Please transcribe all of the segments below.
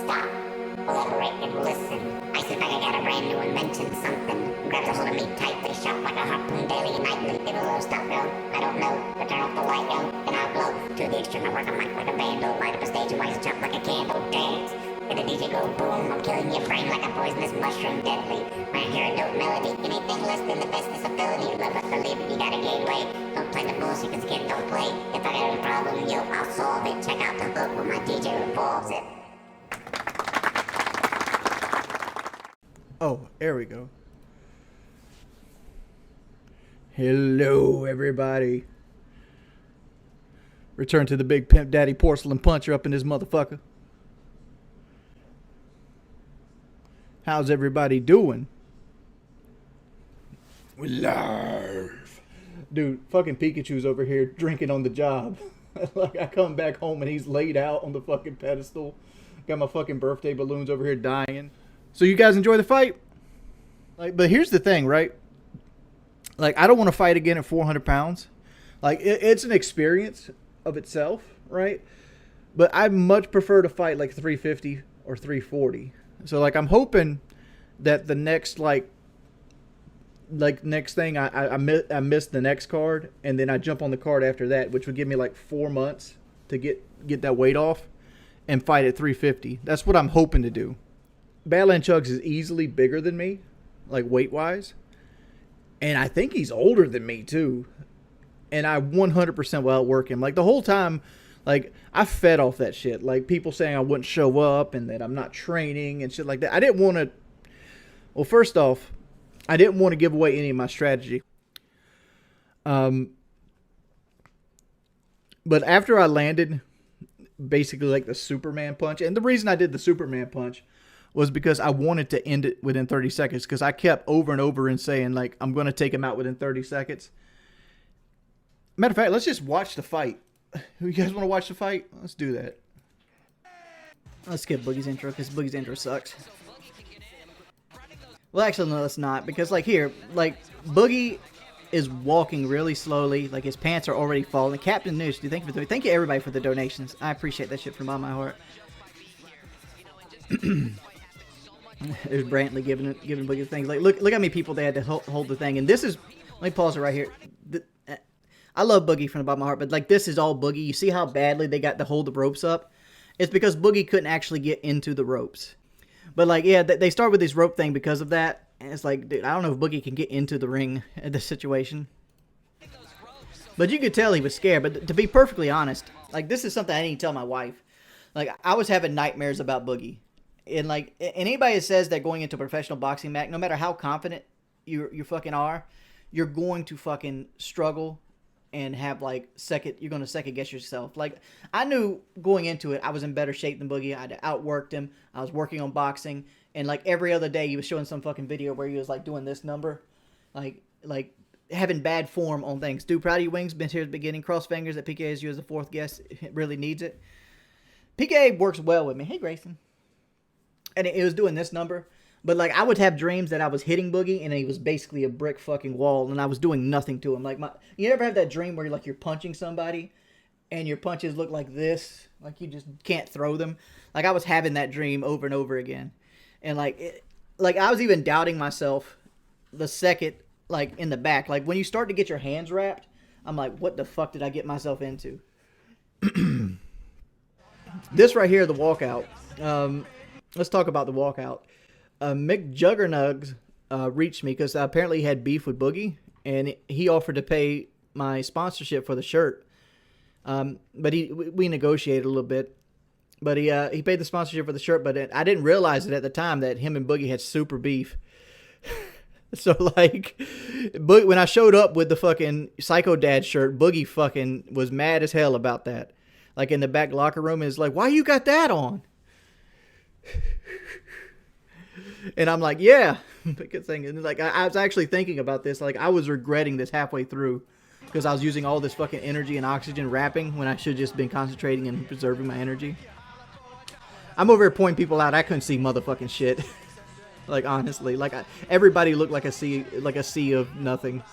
stop, elaborate, and listen. I sit back, I got a brand new invention, something. Grabs a hold of me tightly, shot like a harpoon daily and nightly. Give a little stop, go, I don't know, but turn off the light, yo, then I'll blow. To the extreme, I work a mic like a vandal, light up a stage and rise a chop like a candle, dance. Let the DJ go boom, I'm killing your brain like a poisonous mushroom, deadly. When I hear a dope melody, anything less than the bestest of felony. Love us or leave it, you got a gateway. Don't play the bullshit, cause kid don't play. If I got a problem, yo, I'll solve it. Check out the hook where my DJ revolves it. Oh, there we go. Hello, everybody. Return to the Big Pimp Daddy Porcelain Puncher up in this motherfucker. How's everybody doing? We live. Dude, fucking Pikachu's over here drinking on the job. Like, I come back home and he's laid out on the fucking pedestal. Got my fucking birthday balloons over here dying. So you guys enjoy the fight? Like, but here's the thing, right? Like, I don't want to fight again at 400 pounds. Like, it's an experience of itself, right? But I much prefer to fight like 350 or 340. So, like, I'm hoping that the next, next thing, I miss the next card, and then I jump on the card after that, which would give me, like, 4 months to get that weight off and fight at 350. That's what I'm hoping to do. Badland Chugs is easily bigger than me, like, weight-wise. And I think he's older than me, too. And I 100% will outwork him. Like, the whole time... Like, I fed off that shit. Like, people saying I wouldn't show up and that I'm not training and shit like that. I didn't want to... Well, first off, I didn't want to give away any of my strategy. But after I landed, basically, like, the Superman punch... And the reason I did the Superman punch was because I wanted to end it within 30 seconds. Because I kept over and over and saying, like, I'm going to take him out within 30 seconds. Matter of fact, let's just watch the fight. You guys want to watch the fight? Let's do that. Let's skip Boogie's intro because Boogie's intro sucks. Well, actually, no, let's not. Because, like, here, like, Boogie is walking really slowly. Like, his pants are already falling. Captain Noosh, thank you everybody for the donations. I appreciate that shit from all my heart. There's Brantley giving Boogie things. Like, look how many people they had to hold the thing. And this is, let me pause it right here. I love Boogie from the bottom of my heart, but, like, this is all Boogie. You see how badly they got to hold the ropes up? It's because Boogie couldn't actually get into the ropes. But, like, yeah, they start with this rope thing because of that. And it's like, dude, I don't know if Boogie can get into the ring at this situation. But you could tell he was scared. But to be perfectly honest, like, this is something I didn't tell my wife. Like, I was having nightmares about Boogie. And, like, anybody that says that going into a professional boxing match, no matter how confident you fucking are, you're going to fucking struggle and have, like, you're going to second guess yourself. Like, I knew going into it, I was in better shape than Boogie. I'd outworked him. I was working on boxing. And, like, every other day, he was showing some fucking video where he was, like, doing this number. Like, having bad form on things. Dude, proud of you, Wings. Been here at the beginning. Cross fingers that PK has you as a fourth guest. It really needs it. PK works well with me. Hey, Grayson. And it was doing this number. But, like, I would have dreams that I was hitting Boogie, and he was basically a brick fucking wall, and I was doing nothing to him. Like, you ever have that dream where you're punching somebody, and your punches look like this? Like, you just can't throw them? Like, I was having that dream over and over again. And, like, I was even doubting myself the second, like, in the back. Like, when you start to get your hands wrapped, I'm like, what the fuck did I get myself into? This right here, the walkout. Let's talk about the walkout. Mick Juggernugs reached me because apparently he had beef with Boogie, and he offered to pay my sponsorship for the shirt. But we negotiated a little bit. But he paid the sponsorship for the shirt, but I didn't realize it at the time that him and Boogie had super beef. So, like, when I showed up with the fucking Psycho Dad shirt, Boogie fucking was mad as hell about that. Like, in the back locker room, is like, why you got that on? And I'm like, yeah. Good thing. And like, I was actually thinking about this. Like, I was regretting this halfway through because I was using all this fucking energy and oxygen rapping when I should have just been concentrating and preserving my energy. I'm over here pointing people out. I couldn't see motherfucking shit. Like, honestly, like, everybody looked like a sea of nothing.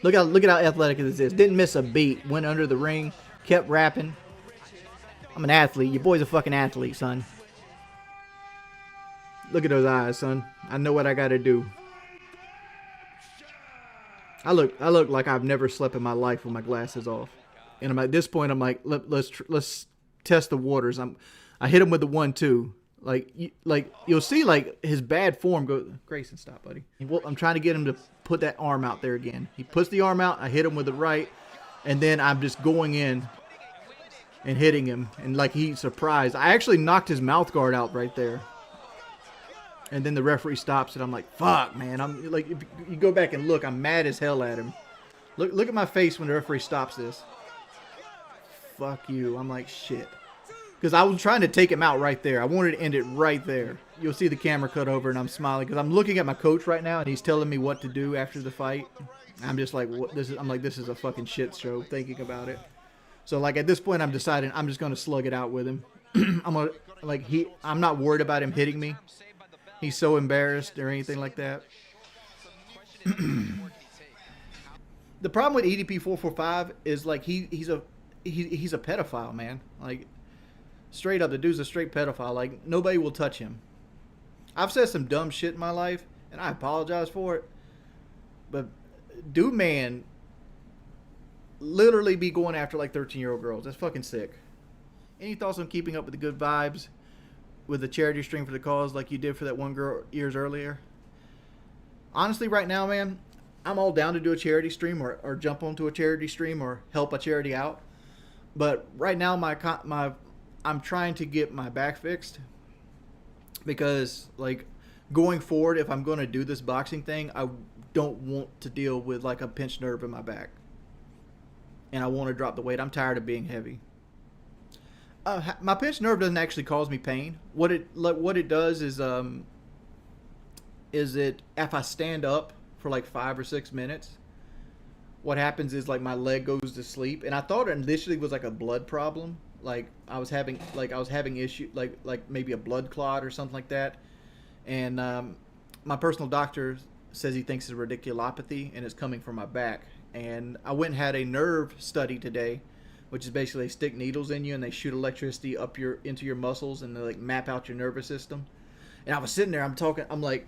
Look at how athletic this is. Didn't miss a beat. Went under the ring. Kept rapping. I'm an athlete. Your boy's a fucking athlete, son. Look at those eyes, son. I know what I gotta do. I look like I've never slept in my life with my glasses off. And I'm at this point, I'm like, let's test the waters. I hit him with the 1-2. Like you'll see like his bad form go. Grayson, stop, buddy. I'm trying to get him to put that arm out there again. He puts the arm out. I hit him with the right, and then I'm just going in and hitting him, and like he's surprised. I actually knocked his mouth guard out right there. And then the referee stops it. I'm like, fuck, man. I'm like, if you go back and look, I'm mad as hell at him. Look at my face when the referee stops this. Fuck you. I'm like, shit. Because I was trying to take him out right there. I wanted to end it right there. You'll see the camera cut over and I'm smiling because I'm looking at my coach right now and he's telling me what to do after the fight. I'm just like, what this is? I'm like, this is a fucking shit show thinking about it. So like at this point, I'm deciding I'm just going to slug it out with him. I'm not worried about him hitting me. He's so embarrassed or anything like that. The problem with EDP 445 is like he's a pedophile, man. Like straight up, the dude's a straight pedophile. Like nobody will touch him. I've said some dumb shit in my life, and I apologize for it. But dude, man, literally be going after like 13-year-old girls. That's fucking sick. Any thoughts on keeping up with the good vibes with the charity stream for the cause like you did for that one girl years earlier? Honestly, right now, man, I'm all down to do a charity stream or jump onto a charity stream or help a charity out. But right now, I'm trying to get my back fixed because, like, going forward, if I'm going to do this boxing thing, I don't want to deal with like a pinched nerve in my back, and I want to drop the weight. I'm tired of being heavy. My pinched nerve doesn't actually cause me pain. What it does is it if I stand up for like 5 or 6 minutes, what happens is like my leg goes to sleep, and I thought it initially was like a blood problem, like I was having issue like maybe a blood clot or something like that, and my personal doctor says he thinks it's radiculopathy and it's coming from my back. And I went and had a nerve study today, which is basically they stick needles in you and they shoot electricity up into your muscles and they like map out your nervous system. And I was sitting there, I'm like,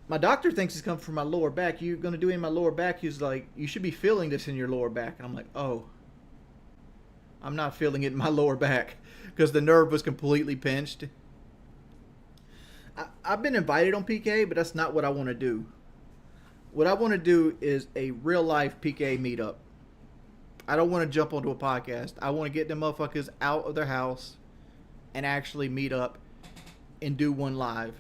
my doctor thinks it's coming from my lower back. You gonna do it in my lower back? He's like, you should be feeling this in your lower back. And I'm like, oh, I'm not feeling it in my lower back because the nerve was completely pinched. I've been invited on PK, but that's not what I want to do. What I want to do is a real life PK meetup. I don't want to jump onto a podcast. I want to get them motherfuckers out of their house and actually meet up and do one live.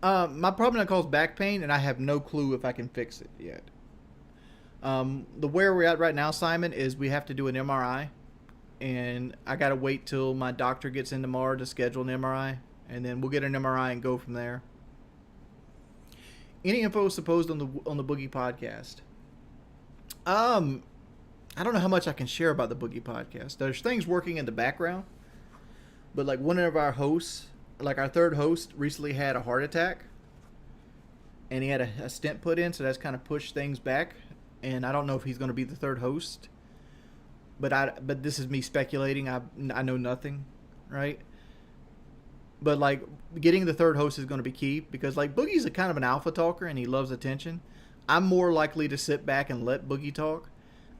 My problem that causes back pain, and I have no clue if I can fix it yet. The where we're at right now, Simon, is we have to do an MRI, and I gotta wait till my doctor gets in tomorrow to schedule an MRI, and then we'll get an MRI and go from there. Any info supposed on the Boogie podcast? I don't know how much I can share about the Boogie podcast. There's things working in the background, but like one of our hosts, like our third host, recently had a heart attack, and he had a stent put in, so that's kind of pushed things back. And I don't know if he's going to be the third host, but this is me speculating. I know nothing, right? But like getting the third host is going to be key because like Boogie's a kind of an alpha talker and he loves attention. I'm more likely to sit back and let Boogie talk,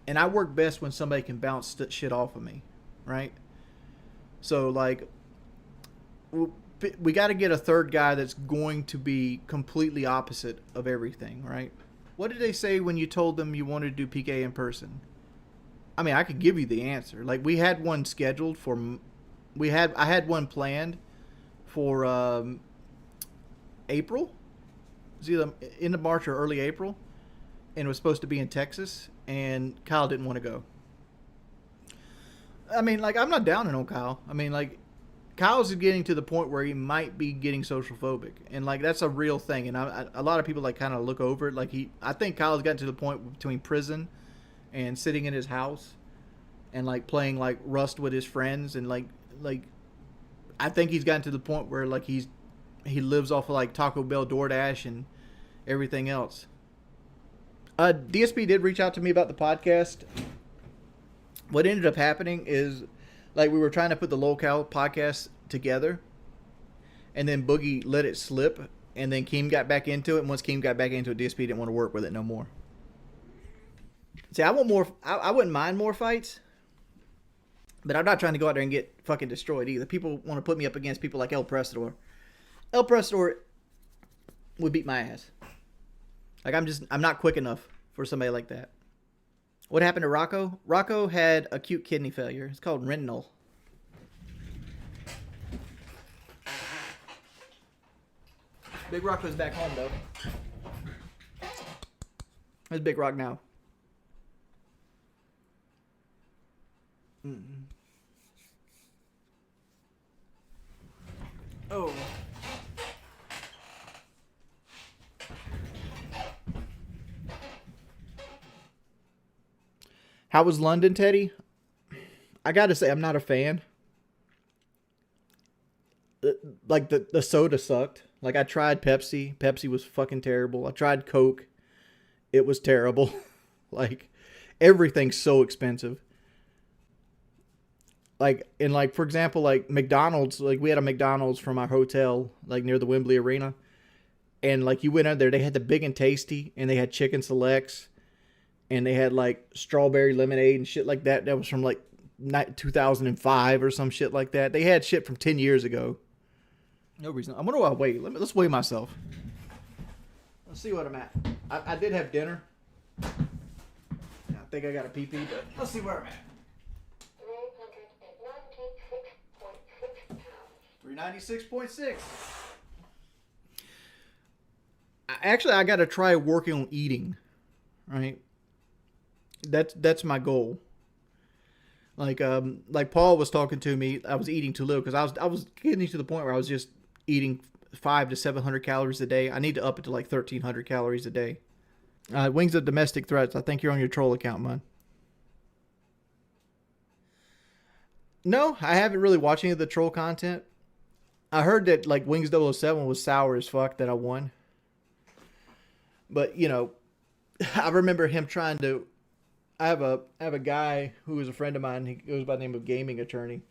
and I work best when somebody can bounce shit off of me, right? So like we got to get a third guy that's going to be completely opposite of everything, right? What did they say when you told them you wanted to do PK in person? I mean, I could give you the answer. Like we had one scheduled for, I had one planned for April. It was either end of March or early April, and it was supposed to be in Texas, and Kyle didn't want to go. I mean, like, I'm not downing on Kyle. I mean, like, Kyle's getting to the point where he might be getting social phobic, and like that's a real thing. And a lot of people like kind of look over it. Like I think Kyle's gotten to the point between prison and sitting in his house and like playing like Rust with his friends, and like I think he's gotten to the point where like he lives off of like Taco Bell, DoorDash, and everything else. DSP did reach out to me about the podcast. What ended up happening is, like, we were trying to put the locale podcast together, and then Boogie let it slip, and then Keem got back into it. And once Keem got back into it, DSP didn't want to work with it no more. See, I want more. I wouldn't mind more fights, but I'm not trying to go out there and get fucking destroyed either. People want to put me up against people like El Prestador. El Prestador would beat my ass. Like, I'm not quick enough for somebody like that. What happened to Rocco? Rocco had acute kidney failure. It's called retinal. Big Rocco's back home, though. There's Big Rock now. Oh. How was London, Teddy? I gotta say, I'm not a fan. Like, the soda sucked. Like, I tried Pepsi. Pepsi was fucking terrible. I tried Coke. It was terrible. Like, everything's so expensive. Like, and like, for example, like McDonald's, like we had a McDonald's from our hotel, like near the Wembley Arena. And like, you went out there, they had the Big and Tasty, and they had chicken selects, and they had like strawberry lemonade and shit like that. That was from like 2005 or some shit like that. They had shit from 10 years ago. No reason. I wonder why I weigh. Let's weigh myself. Let's see what I'm at. I did have dinner. I think I got a pee-pee, but let's see where I'm at. 396.6. Actually, I got to try working on eating. Right? That's my goal. Like Paul was talking to me, I was eating too little because I was getting to the point where I was just eating 500 to 700 calories a day. I need to up it to like 1,300 calories a day. Wings of Domestic Threats. I think you're on your troll account, man. No, I haven't really watched any of the troll content. I heard that like Wings 007 was sour as fuck that I won. But, you know, I remember him trying to... I have a guy who is a friend of mine. He goes by the name of Gaming Attorney.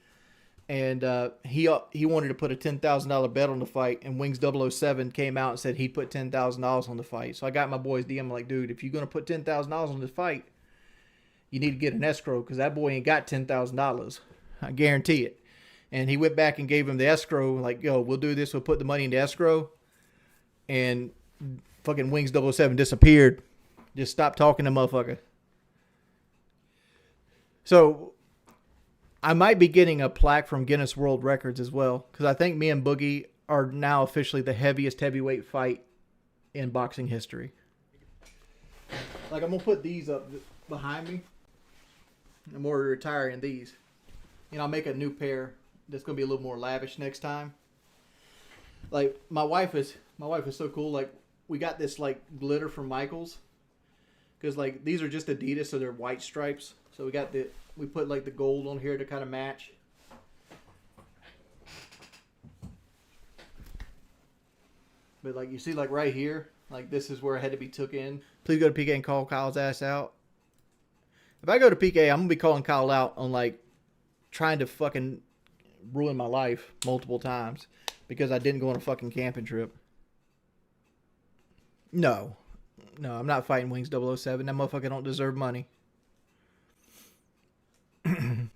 And he wanted to put a $10,000 bet on the fight. And Wings 007 came out and said he'd put $10,000 on the fight. So I got my boys DM like, dude, if you're going to put $10,000 on this fight, you need to get an escrow because that boy ain't got $10,000. I guarantee it. And he went back and gave him the escrow. Like, yo, we'll do this. We'll put the money into escrow. And fucking Wings 007 disappeared. Just stopped talking to motherfucker. So I might be getting a plaque from Guinness World Records as well. Because I think me and Boogie are now officially the heaviest heavyweight fight in boxing history. Like, I'm going to put these up behind me. And we're retiring these. You know, I'll make a new pair that's going to be a little more lavish next time. Like, my wife is so cool. Like, we got this, like, glitter from Michaels. Because, like, these are just Adidas, so they're white stripes. So we put, like, the gold on here to kind of match. But, like, you see, like, right here, like, this is where I had to be took in. Please go to PK and call Kyle's ass out. If I go to PK, I'm going to be calling Kyle out on, like, trying to fucking ruin my life multiple times because I didn't go on a fucking camping trip. No, I'm not fighting Wings 007. That motherfucker don't deserve money.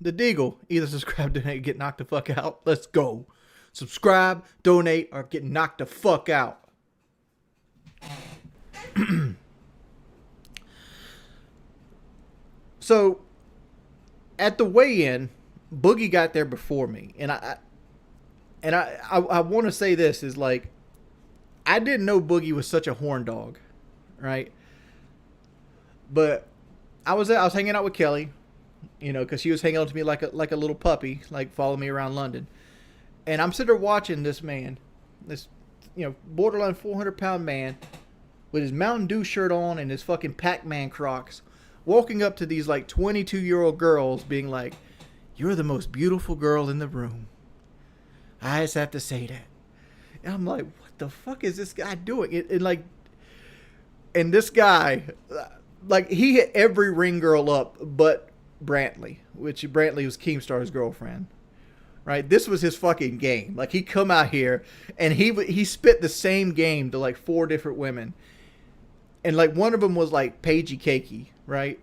The Deagle. Either subscribe, donate, get knocked the fuck out. Let's go. Subscribe, donate, or get knocked the fuck out. So, at the weigh-in, Boogie got there before me, and I want to say this is like, I didn't know Boogie was such a horn dog, right? But I was hanging out with Kelly, you know, because she was hanging on to me like a little puppy, like following me around London, and I'm sitting there watching this man, this, you know, borderline 400-pound man, with his Mountain Dew shirt on and his fucking Pac-Man Crocs, walking up to these like 22-year-old girls, being like, "You're the most beautiful girl in the room. I just have to say that." And I'm like, what the fuck is this guy doing? And this guy, like, he hit every ring girl up but Brantley, which Brantley was Keemstar's girlfriend. Right, this was his fucking game. Like, he come out here and he spit the same game to like 4 different women, and like one of them was like Paigey Cakey, right?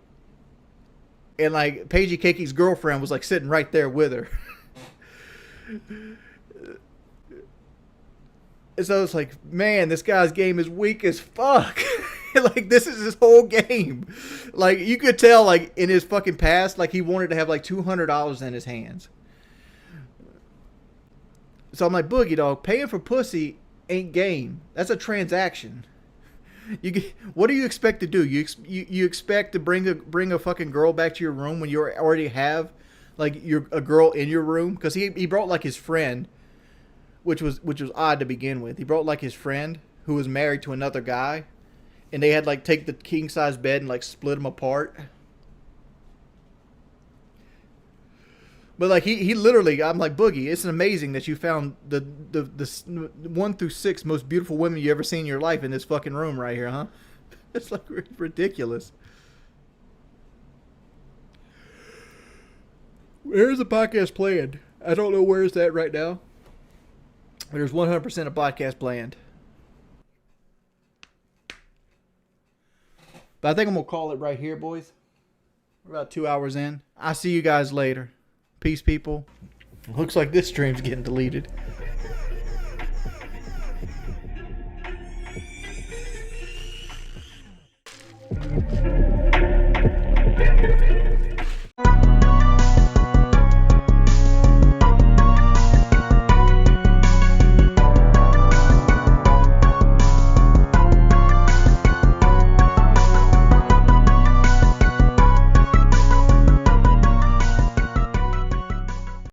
And like Paigey Cakey's girlfriend was like sitting right there with her. And so it's like, man, this guy's game is weak as fuck. Like, this is his whole game. Like, you could tell, like, in his fucking past, like, he wanted to have like $200 in his hands. So I'm like, Boogie dog, paying for pussy ain't game. That's a transaction. What do you expect to do? You expect to bring a fucking girl back to your room when you already have like a girl in your room? Because he brought like his friend, which was odd to begin with. He brought like his friend who was married to another guy, and they had like take the king size bed and like split them apart. But like he literally, I'm like, Boogie, it's amazing that you found the 1 through 6 most beautiful women you ever seen in your life in this fucking room right here, huh? It's like ridiculous. Where's the podcast planned? I don't know where it's at right now. There's 100% a podcast planned. But I think I'm gonna call it right here, boys. We're about 2 hours in. I'll see you guys later. Peace, people. Looks like this stream's getting deleted.